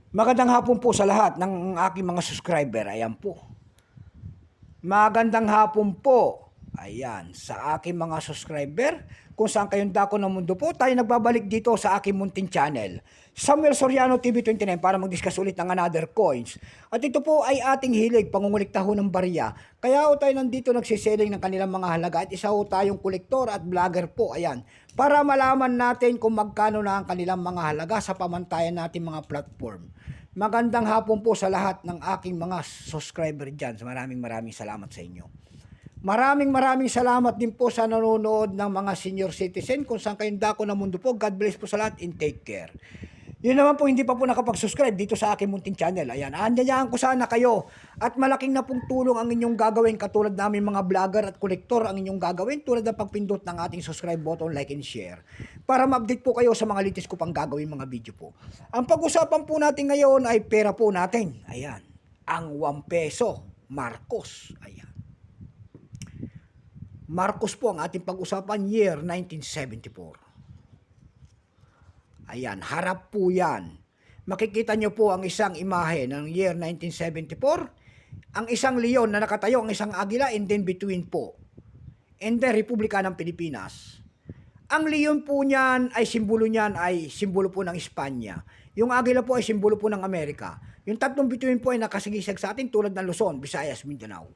Magandang hapon po sa lahat ng aking mga subscriber. Ayan po. Magandang hapon po. Ayan, sa aking mga subscriber, kung saan kayong dako ng mundo po, tayo nagbabalik dito sa aking munting channel, Samuel Soriano TV29, para mag-discuss ulit ng another coins. At ito po ay ating hilig, pangungulikta ho ng barya. Kaya ho tayo nandito nagsiselling ng kanilang mga halaga at isa ho tayong kolektor at vlogger po. Ayan, para malaman natin kung magkano na ang kanilang mga halaga sa pamantayan natin mga platform. Magandang hapon po sa lahat ng aking mga subscriber dyan. Maraming salamat sa inyo. Maraming salamat din po sa nanonood ng mga senior citizen kung saan kayong dako ng mundo po. God bless po sa lahat and take care. Yun naman po, hindi pa po nakapag-subscribe dito sa aking munting channel. Ayan, anyayaan ko sana kayo. At malaking na pong tulong ang inyong gagawin, katulad namin mga vlogger at kolektor ang inyong gagawin, tulad ng pagpindot ng ating subscribe button, like and share, para ma-update po kayo sa mga latest ko pang gagawin mga video po. Ang pag-usapan po natin ngayon ay pera po natin. Ayan, ang 1 peso, Marcos. Ayan. Marcos po ang ating pag-usapan, year 1974. Ayan, harap po yan. Makikita nyo po ang isang imahe ng year 1974, ang isang leon na nakatayo, ang isang agila, and then between po, and then Republika ng Pilipinas. Ang leon po niyan ay simbolo po ng Espanya. Yung agila po ay simbolo po ng Amerika. Yung tatlong between po ay nakasigisag sa atin tulad ng Luzon, Visayas, Mindanao.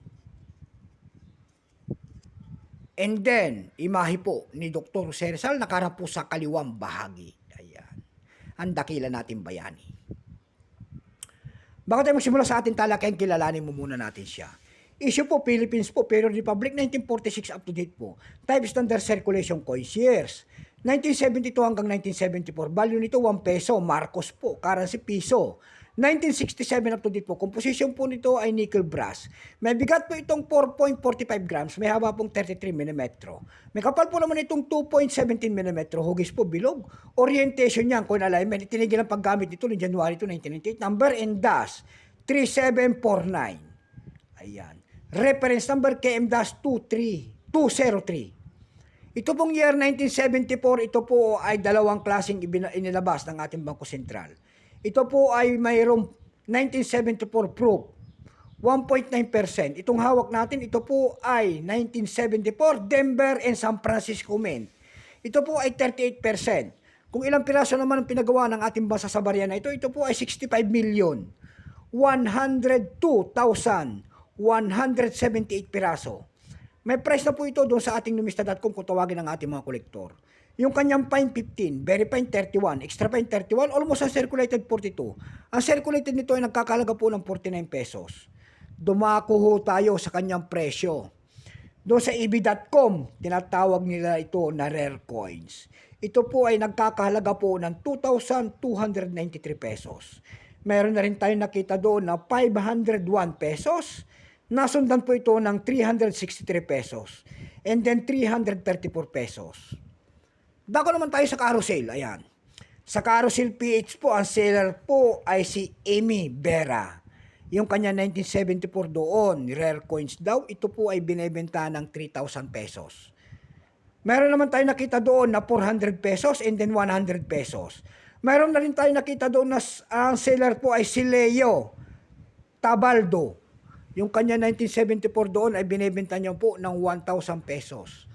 And then, imahe po ni Dr. Rizal nakarap po sa kaliwang bahagi. Ang dakila natin bayani. Bago tayo magsimula sa ating talakayan, kilalanin mo muna natin siya. Issue po, Philippines po, Pero Republic, 1946 up to date po. Type standard circulation coins, years 1972 hanggang 1974. Value nito 1 peso, Marcos po, currency piso. 1967 up to date po. Composition po nito ay nickel brass. May bigat po itong 4.45 grams. May haba pong 33 mm. May kapal po naman itong 2.17 mm. Hugis po bilog. Orientation niyan, coin alignment. Itinigil ang paggamit nito ni January 2, 1998. Number and dash 3749. Ayan. Reference number KM-203. Ito pong year 1974, ito po ay dalawang klaseng inilabas ng ating Bangko Sentral. Ito po ay mayroong 1974 proof, 1.9%. Itong hawak natin, ito po ay 1974 Denver and San Francisco Mint. Ito po ay 38%. Kung ilang piraso naman ang pinagawa ng ating bansa sa barya na ito, ito po ay 65,102,178 piraso. May price na po ito doon sa ating numista.com kung tawagin ng ating mga kolektor. Yung kanyang fine 15, very fine 31, extra fine 31, almost ang circulated 42. Ang circulated nito ay nagkakalaga po ng 49 pesos. Dumako ho tayo sa kanyang presyo. Doon sa EB.com, tinatawag nila ito na rare coins. Ito po ay nagkakahalaga po ng 2,293 pesos. Meron na rin tayo nakita doon na 501 pesos. Nasundan po ito ng 363 pesos. And then 334 pesos. Dako naman tayo sa carousel. Ayan. Sa carousel PH po, ang seller po ay si Amy Vera. Yung kanya 1974 doon, rare coins daw, ito po ay binebenta ng 3,000 pesos. Meron naman tayo nakita doon na 400 pesos and then 100 pesos. Meron na rin tayo nakita doon na ang seller po ay si Leo Tabaldo. Yung kanya 1974 doon ay binebenta niya po ng 1,000 pesos.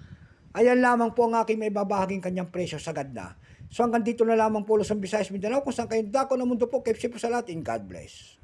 Ayan lamang po ang aking may babahaging kanyang presyo sagad na. So hanggang dito na lamang po Luzon, Visayas, Mindanao, kung saan kayo dako ng mundo po. Keep safe po sa lahat and God bless.